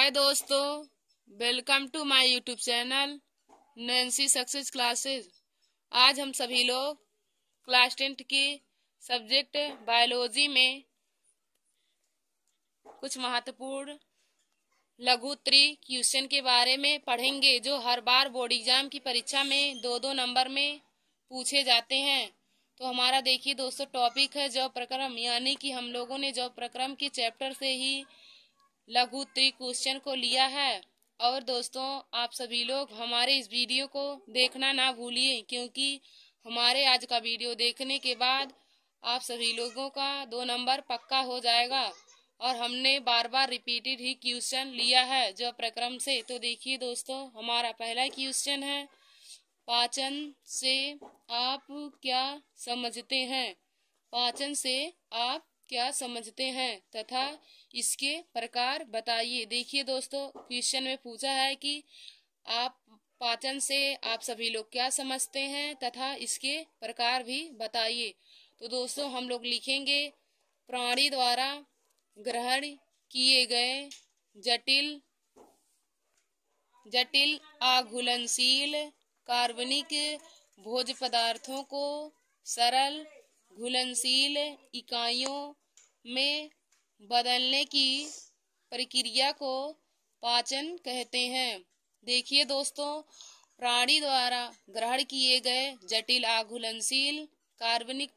हाय दोस्तों, welcome to my YouTube channel Nancy success classes. आज हम सभी लोग क्लास 10 के सब्जेक्ट बायोलॉजी में कुछ महत्वपूर्ण लघुत्तरीय क्वेश्चन के बारे में पढ़ेंगे, जो हर बार बोर्ड एग्जाम की परीक्षा में 2-2 नंबर में पूछे जाते हैं। तो हमारा देखिए दोस्तों टॉपिक है जॉब प्रक्रम, यानी कि हम लोगों ने जॉब प्रक्रम के चैप्टर से ही लघुत्तरीय क्वेश्चन को लिया है। और दोस्तों आप सभी लोग हमारे इस वीडियो को देखना ना भूलिए, क्योंकि हमारे आज का वीडियो देखने के बाद आप सभी लोगों का 2 नंबर पक्का हो जाएगा। और हमने बार बार रिपीटेड ही क्वेश्चन लिया है जॉब प्रक्रम से। तो देखिए दोस्तों, हमारा पहला क्वेश्चन है, पाचन से आप क्या समझते हैं? पाचन से आप क्या समझते हैं तथा इसके प्रकार बताइए। देखिए दोस्तों, क्वेश्चन में पूछा है कि आप पाचन से आप सभी लोग क्या समझते हैं तथा इसके प्रकार भी बताइए। तो दोस्तों हम लोग लिखेंगे, प्राणी द्वारा ग्रहण किए गए जटिल अघुलनशील कार्बनिक भोज्य पदार्थों को सरल घुलनशील इकाइयों में बदलने की प्रक्रिया को पाचन कहते हैं। देखिए दोस्तों, प्राणी द्वारा ग्रहण किए गए जटिल अघुलनशील कार्बनिक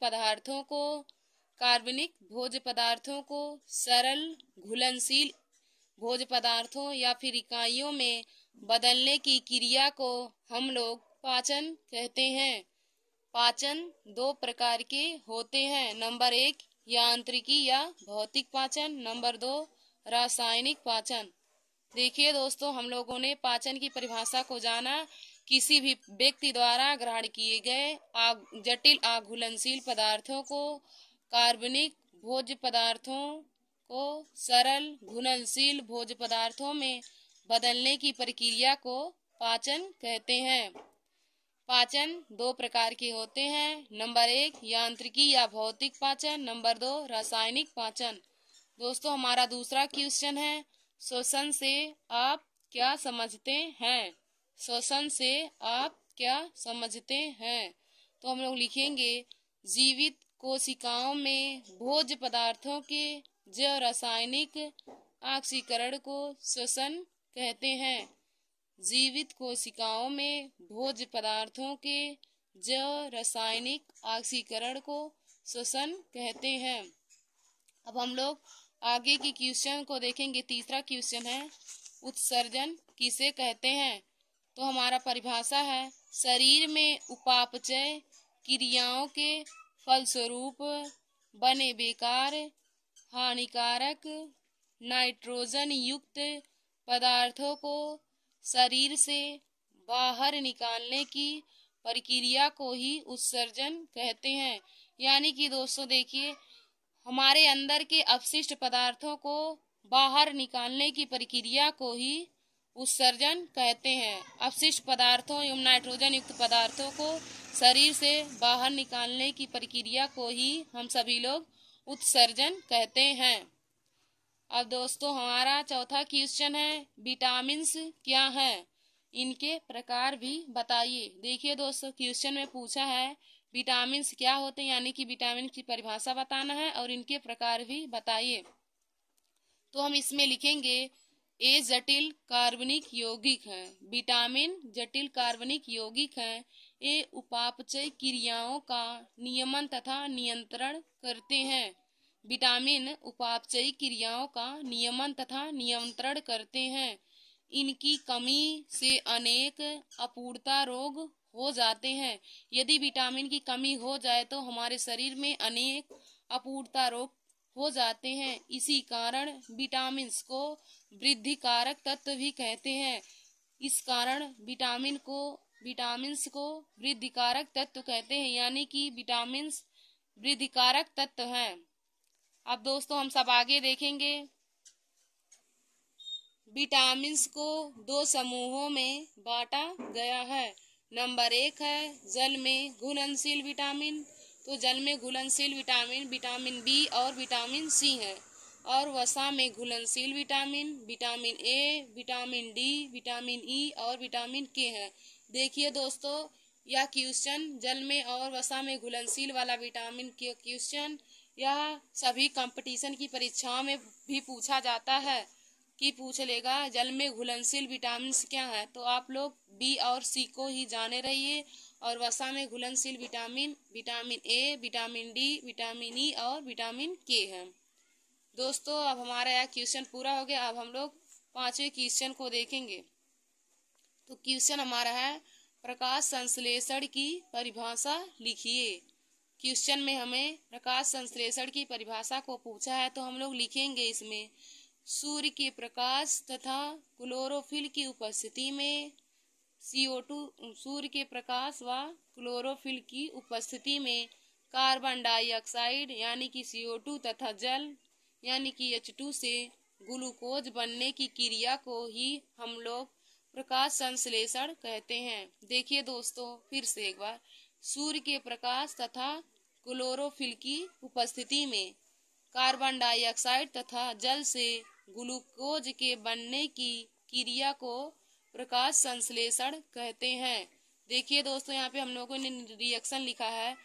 भोज्य पदार्थों को सरल घुलनशील भोज्य पदार्थों या फिर इकाइयों में बदलने की क्रिया को हम लोग पाचन कहते हैं। पाचन 2 प्रकार के होते हैं। नंबर 1 यांत्रिकी या भौतिक पाचन, नंबर 2 रासायनिक पाचन। देखिए दोस्तों, हम लोगों ने पाचन की परिभाषा को जाना, किसी भी व्यक्ति द्वारा ग्रहण किए गए जटिल अघुलनशील पदार्थों को कार्बनिक भोज्य पदार्थों को सरल घुलनशील भोज्य पदार्थों में बदलने की प्रक्रिया को पाचन कहते हैं। पाचन 2 प्रकार के होते हैं। नंबर 1 यांत्रिकी या भौतिक पाचन, नंबर 2 रासायनिक पाचन। दोस्तों हमारा दूसरा क्वेश्चन है, श्वसन से आप क्या समझते हैं? श्वसन से आप क्या समझते हैं? तो हम लोग लिखेंगे, जीवित कोशिकाओं में भोज्य पदार्थों के जैव रासायनिक ऑक्सीकरण को श्वसन कहते हैं। जीवित कोशिकाओं में भोज्य पदार्थों के जैव रासायनिक ऑक्सीकरण को श्वसन कहते हैं। अब हम लोग आगे के क्वेश्चन को देखेंगे। तीसरा क्वेश्चन है, उत्सर्जन किसे कहते हैं? तो हमारा परिभाषा है, शरीर में उपापचय क्रियाओं के फलस्वरूप बने बेकार हानिकारक नाइट्रोजन युक्त पदार्थों को शरीर से बाहर निकालने की प्रक्रिया को ही उत्सर्जन कहते हैं। यानी कि दोस्तों देखिए, हमारे अंदर के अपशिष्ट पदार्थों को बाहर निकालने की प्रक्रिया को ही उत्सर्जन कहते हैं। अपशिष्ट पदार्थों एवं नाइट्रोजन युक्त पदार्थों को शरीर से बाहर निकालने की प्रक्रिया को ही हम सभी लोग उत्सर्जन कहते हैं। अब दोस्तों हमारा चौथा क्वेश्चन है, विटामिन्स क्या है? इनके प्रकार भी बताइए। देखिए दोस्तों, क्वेश्चन में पूछा है विटामिन्स क्या होते हैं, यानी कि विटामिन की परिभाषा बताना है और इनके प्रकार भी बताइए। तो हम इसमें लिखेंगे, ए जटिल कार्बनिक यौगिक है। विटामिन जटिल कार्बनिक यौगिक है। ये उपापचय क्रियाओं का नियमन तथा नियंत्रण करते हैं। विटामिन उपापचयी क्रियाओं का नियमन तथा नियंत्रण करते हैं। इनकी कमी से अनेक अपूर्णता रोग हो जाते हैं। यदि विटामिन की कमी हो जाए तो हमारे शरीर में अनेक अपूर्णता रोग हो जाते हैं। इसी कारण विटामिन्स को वृद्धिकारक तत्व भी कहते हैं। इस कारण विटामिन्स को वृद्धिकारक तत्व कहते हैं, यानी कि विटामिन्स वृद्धिकारक तत्व हैं। अब दोस्तों हम सब आगे देखेंगे। विटामिन्स को 2 समूहों में बांटा गया है। नंबर 1 है जल में घुलनशील विटामिन। तो जल में घुलनशील विटामिन विटामिन बी और विटामिन सी है। और वसा में घुलनशील vitamin, vitamin A, vitamin D, vitamin E और विटामिन के हैं। देखिए दोस्तों, यह क्वेश्चन जल में और वसा में घुलनशील वाला विटामिन के क्वेश्चन यह सभी कंपटीशन की परीक्षाओं में भी पूछा जाता है कि पूछ लेगा जल में घुलनशील विटामिन क्या है। तो आप लोग बी और सी को ही जाने रहिए। और वसा में घुलनशील vitamin, vitamin A, vitamin D, vitamin E और विटामिन के है। दोस्तों, अब हमारा यह क्वेश्चन पूरा हो गया। अब हम लोग 5वें क्वेश्चन को देखेंगे। तो क्वेश्चन हमारा है, प्रकाश संश्लेषण की परिभाषा लिखिए। क्वेश्चन में हमें प्रकाश संश्लेषण की परिभाषा को पूछा है, तो हम लोग लिखेंगे इसमें, सूर्य के प्रकाश तथा क्लोरोफिल की उपस्थिति में CO2, सूर्य के प्रकाश व क्लोरोफिल की उपस्थिति में कार्बन डाइऑक्साइड यानी कि CO2 तथा जल यानी कि H2 से ग्लूकोज बनने की क्रिया को ही हम लोग प्रकाश संश्लेषण कहते हैं। देखिए दोस्तों, फिर से एक बार, सूर्य के प्रकाश तथा क्लोरोफिल की उपस्थिति में कार्बन डाइऑक्साइड तथा जल से ग्लूकोज के बनने की क्रिया को प्रकाश संश्लेषण कहते हैं। देखिए दोस्तों, यहाँ पे हम लोगों ने रिएक्शन लिखा है,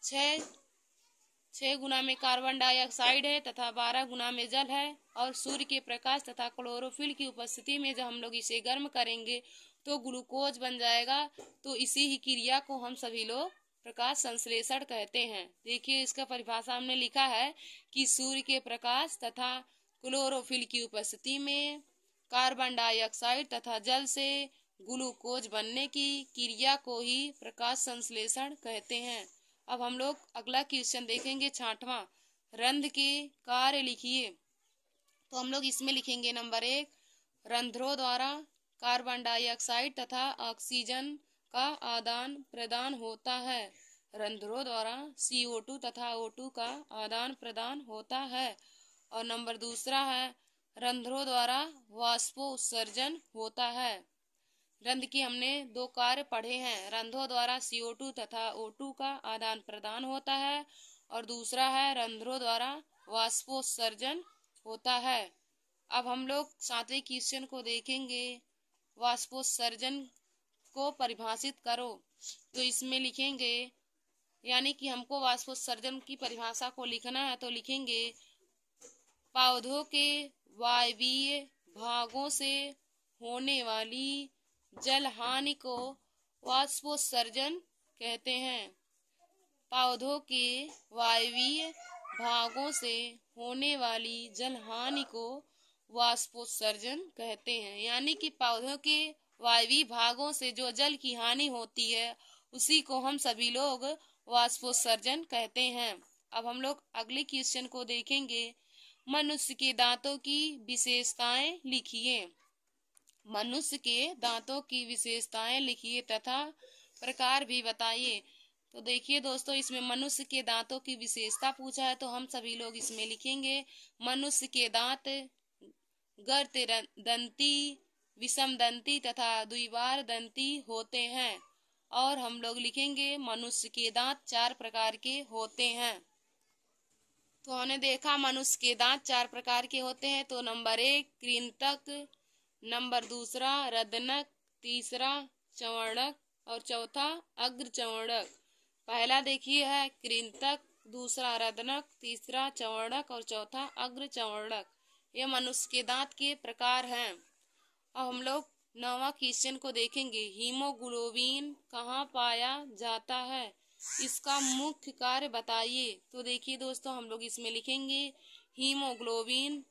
6 गुना में कार्बन डाइऑक्साइड है तथा 12 गुना में जल है, और सूर्य के प्रकाश तथा क्लोरोफिल की उपस्थिति में जब हम लोग इसे गर्म करेंगे तो ग्लूकोज बन जाएगा। तो इसी ही क्रिया को हम सभी लोग प्रकाश संश्लेषण कहते हैं। देखिए, इसका परिभाषा हमने लिखा है कि सूर्य के प्रकाश तथा क्लोरोफिल की उपस्थिति में कार्बन डाइऑक्साइड तथा जल से ग्लूकोज बनने की क्रिया को ही प्रकाश संश्लेषण कहते हैं। अब हम लोग अगला क्वेश्चन देखेंगे, 6वां, रंध्र के कार्य लिखिए। तो हम लोग इसमें लिखेंगे नंबर 1, रंध्रों द्वारा कार्बन डाइऑक्साइड तथा ऑक्सीजन का आदान प्रदान होता है। रंध्रों द्वारा CO2 तथा O2 का आदान प्रदान होता है। और नंबर 2 है, रंध्रों द्वारा वाष्पोत्सर्जन होता है। रंध्र की हमने 2 कार्य पढ़े हैं, रंध्रों द्वारा CO2 तथा O2 का आदान प्रदान होता है, और दूसरा है रंध्रों द्वारा वाष्पोत्सर्जन होता है। अब हम लोग 7वें क्वेश्चन को देखेंगे, वाष्पोत्सर्जन को परिभाषित करो। तो इसमें लिखेंगे, यानी कि हमको वाष्पोत्सर्जन की परिभाषा को लिखना है, तो लिखेंगे, पौधों के वायवीय भागों से होने वाली जल हानि को वाष्पोत्सर्जन कहते हैं। पौधों के वायवीय भागों से होने वाली जल हानि को वाष्पोत्सर्जन कहते हैं। यानी कि पौधों के वायवीय भागों से जो जल की हानि होती है उसी को हम सभी लोग वाष्पोत्सर्जन कहते हैं। अब हम लोग अगले क्वेश्चन को देखेंगे, मनुष्य के दांतों की विशेषताएं लिखिए। मनुष्य के दांतों की विशेषताएं लिखिए तथा प्रकार भी बताइए। तो देखिए दोस्तों, इसमें मनुष्य के दांतों की विशेषता पूछा है, तो हम सभी लोग इसमें लिखेंगे, मनुष्य के दांत गर्त दंती, विषम दंती तथा द्विबार दंती होते हैं। और हम लोग लिखेंगे, मनुष्य के दांत 4 प्रकार के होते हैं। तो हमने देखा मनुष्य के दांत 4 प्रकार के होते हैं। तो नंबर 1 कृंतक, नंबर 2 रदनक, तीसरा चवर्णक और चौथा अग्रचवर्णक। पहला देखिए है कृंतक, दूसरा रदनक, तीसरा चवर्णक और चौथा अग्रचवर्णक। ये मनुष्य के दांत के प्रकार हैं। अब हम लोग 9वां क्वेश्चन को देखेंगे, हीमोग्लोबिन कहाँ पाया जाता है, इसका मुख्य कार्य बताइए। तो देखिए दोस्तों, हम लोग इसमें लिखेंगे, हीमोग्लोबिन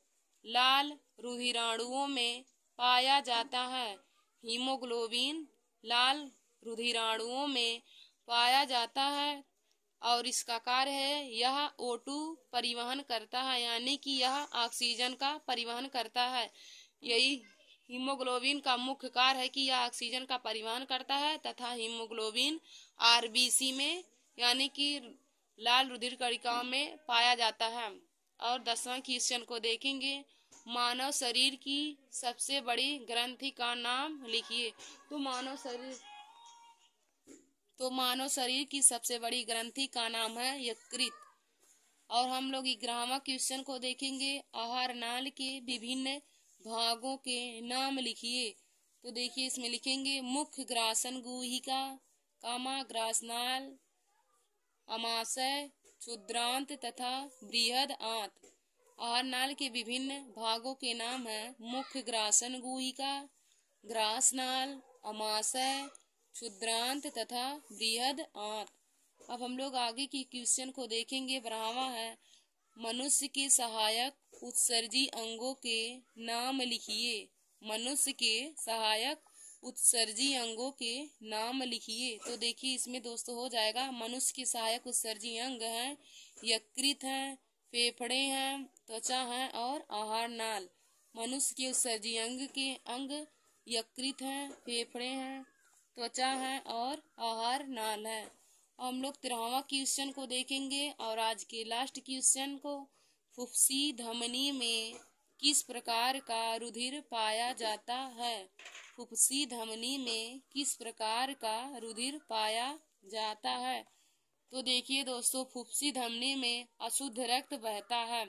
लाल रुधिराणुओं में पाया जाता है। हीमोग्लोबिन लाल रुधिराणुओं में पाया जाता है और इसका कार्य है, यह O2 परिवहन करता है, यानी कि यह ऑक्सीजन का परिवहन करता है। यही हीमोग्लोबिन का मुख्य कार्य है कि यह ऑक्सीजन का परिवहन करता है तथा हीमोग्लोबिन RBC में यानी कि लाल रुधिर कणिकाओं में पाया जाता है। और 10वां क्वेश्चन को देखेंगे, मानव शरीर की सबसे बड़ी ग्रंथि का नाम लिखिए। तो मानव शरीर की सबसे बड़ी ग्रंथि का नाम है यकृत। और हम लोग 11वां क्वेश्चन को देखेंगे। आहार नाल के विभिन्न भागों के नाम लिखिए। तो देखिए इसमें लिखेंगे मुख्य ग्रासन गुहिका, ग्रासनाल, अमाशय, क्षुद्रांत तथा बृहद आंत। आहार नाल के विभिन्न भागों के नाम हैं मुख्य ग्रासन गुहिका, ग्रासनाल, अमाशय, क्षुद्रांत तथा बृहद आंत। अब हम लोग आगे की क्वेश्चन को देखेंगे। 12वां है मनुष्य के सहायक उत्सर्जी अंगों के नाम लिखिए। मनुष्य के सहायक उत्सर्जी अंगों के नाम लिखिए। तो देखिए इसमें दोस्तों हो जाएगा मनुष्य के सहायक उत्सर्जी अंग हैं यकृत हैं, फेफड़े हैं, त्वचा हैं और आहार नाल। मनुष्य के उत्सर्जी अंग यकृत हैं, फेफड़े हैं, त्वचा है और आहार नाल है। हम लोग 13वां क्वेश्चन को देखेंगे और आज के लास्ट क्वेश्चन को। फुफ्सी धमनी में किस प्रकार का रुधिर पाया जाता है? फुफ्सी धमनी में किस प्रकार का रुधिर पाया जाता है? तो देखिए दोस्तों फुफ्सी धमनी में अशुद्ध रक्त बहता है।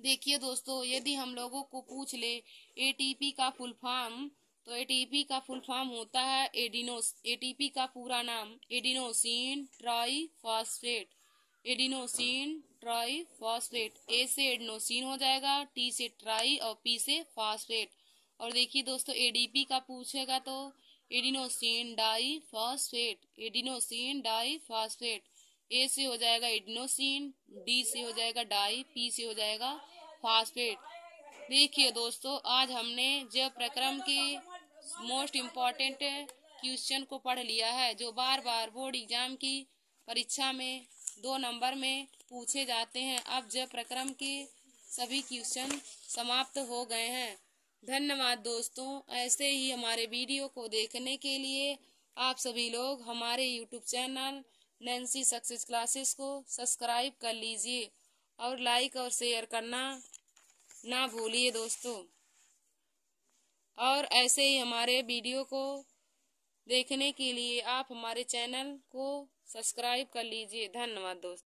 देखिए दोस्तों यदि हम लोगों को पूछ ले एटीपी का फुल फॉर्म, तो एटीपी का फुल फॉर्म होता है एटीपी का पूरा नाम adenosine triphosphate. Adenosine triphosphate. A से एडिनोसिन हो जाएगा, टी से ट्राई और पी से फॉस्फेट। और देखिए दोस्तों एडीपी का पूछेगा तो adenosine diphosphate. Adenosine diphosphate. A से हो जाएगा एडिनोसिन, डी से हो जाएगा डाई, पी से हो जाएगा फॉस्फेट। देखिए दोस्तों आज हमने जैव प्रक्रम के मोस्ट इम्पॉर्टेंट क्वेश्चन को पढ़ लिया है जो बार बार बोर्ड एग्जाम की परीक्षा में 2 नंबर में पूछे जाते हैं। अब जैव प्रक्रम के सभी क्वेश्चन समाप्त हो गए हैं। धन्यवाद दोस्तों। ऐसे ही हमारे वीडियो को देखने के लिए आप सभी लोग हमारे YouTube channel Nancy success classes को सब्सक्राइब कर लीजिए और लाइक और शेयर करना ना भूलिए दोस्तों। और ऐसे ही हमारे वीडियो को देखने के लिए आप हमारे चैनल को सब्सक्राइब कर लीजिए। धन्यवाद दोस्तों।